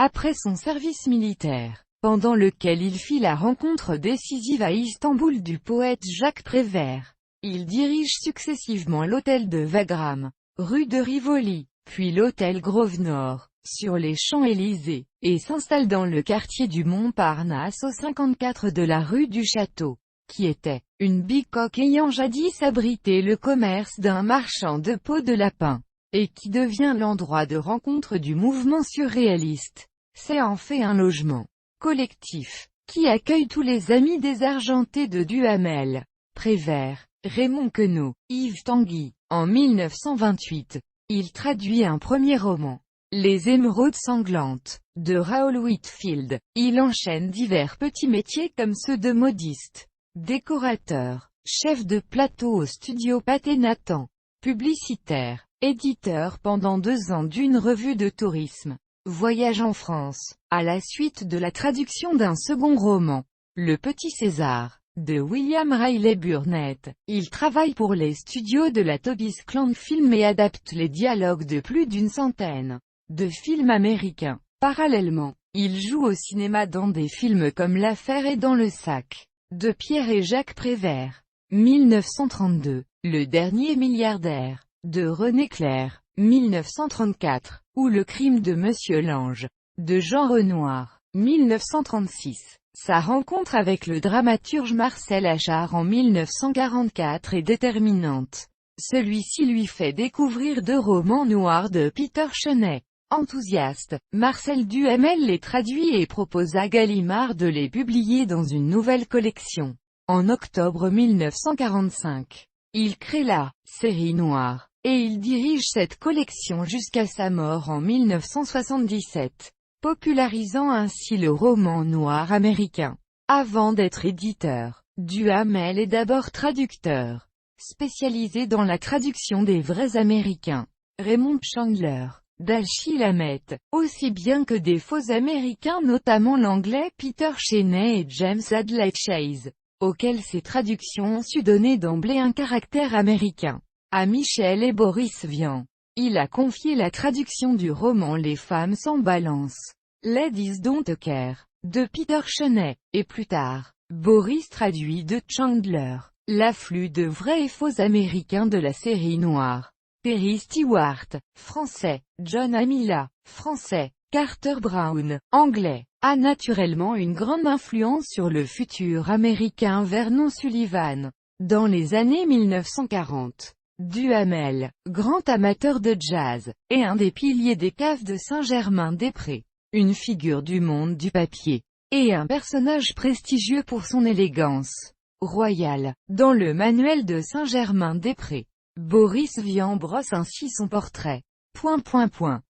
après son service militaire, pendant lequel il fit la rencontre décisive à Istanbul du poète Jacques Prévert. Il dirige successivement l'hôtel de Wagram, rue de Rivoli, puis l'hôtel Grosvenor, sur les Champs-Élysées, et s'installe dans le quartier du Montparnasse au 54 de la rue du Château, qui était une bicoque ayant jadis abrité le commerce d'un marchand de peau de lapin, et qui devient l'endroit de rencontre du mouvement surréaliste. C'est en fait un logement collectif, qui accueille tous les amis désargentés de Duhamel. Prévert, Raymond Queneau, Yves Tanguy. En 1928, il traduit un premier roman, Les Émeraudes sanglantes, de Raoul Whitfield. Il enchaîne divers petits métiers comme ceux de modiste, décorateur, chef de plateau au studio Pathé Nathan, publicitaire, éditeur pendant 2 ans d'une revue de tourisme, voyage en France, à la suite de la traduction d'un second roman, Le Petit César, de William Riley Burnett. Il travaille pour les studios de la Tobis Clan Film et adapte les dialogues de plus d'une centaine de films américains. Parallèlement, il joue au cinéma dans des films comme L'Affaire est dans le sac, de Pierre et Jacques Prévert. 1932, Le Dernier milliardaire, de René Clair. 1934, ou Le crime de Monsieur Lange, de Jean Renoir. 1936. Sa rencontre avec le dramaturge Marcel Achard en 1944 est déterminante. Celui-ci lui fait découvrir 2 romans noirs de Peter Chenet. Enthousiaste, Marcel Duhamel les traduit et propose à Gallimard de les publier dans une nouvelle collection. En octobre 1945, il crée la série noire, et il dirige cette collection jusqu'à sa mort en 1977, popularisant ainsi le roman noir américain. Avant d'être éditeur, Duhamel est d'abord traducteur, spécialisé dans la traduction des vrais Américains, Raymond Chandler, d'Achille Hammett, aussi bien que des faux Américains, notamment l'anglais Peter Chenet et James Hadley Chase, auxquels ces traductions ont su donner d'emblée un caractère américain. À Michel et Boris Vian, il a confié la traduction du roman Les femmes sans balance, Ladies Don't Care, de Peter Chenet, et plus tard, Boris traduit de Chandler, l'afflux de vrais et faux Américains de la série noire. Perry Stewart, français, John Amila, français, Carter Brown, anglais, a naturellement une grande influence sur le futur américain Vernon Sullivan. Dans les années 1940, Duhamel, grand amateur de jazz, est un des piliers des caves de Saint-Germain-des-Prés, une figure du monde du papier, et un personnage prestigieux pour son élégance royale. Dans le manuel de Saint-Germain-des-Prés, Boris Vian brosse ainsi son portrait.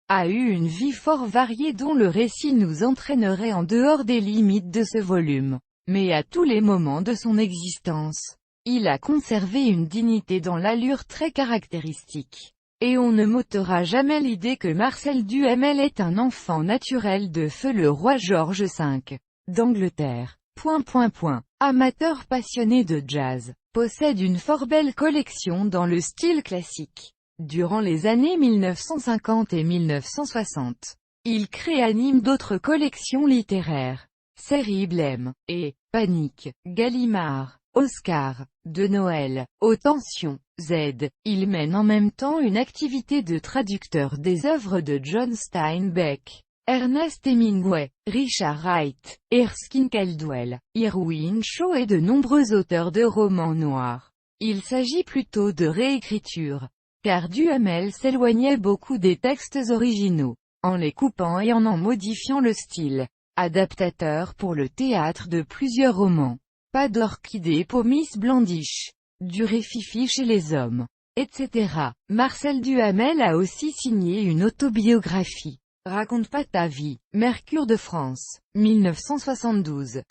A eu une vie fort variée dont le récit nous entraînerait en dehors des limites de ce volume. Mais à tous les moments de son existence, il a conservé une dignité dans l'allure très caractéristique. Et on ne m'ôtera jamais l'idée que Marcel Duhamel est un enfant naturel de feu le roi George V d'Angleterre. Amateur passionné de jazz, possède une fort belle collection dans le style classique. Durant les années 1950 et 1960, il crée anime d'autres collections littéraires. Série Blême, et Panique, Gallimard, Oscar, de Noël, Aux Tensions, Z. Il mène en même temps une activité de traducteur des œuvres de John Steinbeck, Ernest Hemingway, Richard Wright, Erskine Caldwell, Irwin Shaw et de nombreux auteurs de romans noirs. Il s'agit plutôt de réécriture, car Duhamel s'éloignait beaucoup des textes originaux, en les coupant et en modifiant le style. Adaptateur pour le théâtre de plusieurs romans. Pas d'orchidée pour Miss Blandish, du Réfifi chez les hommes, etc. Marcel Duhamel a aussi signé une autobiographie. Raconte pas ta vie, Mercure de France, 1972.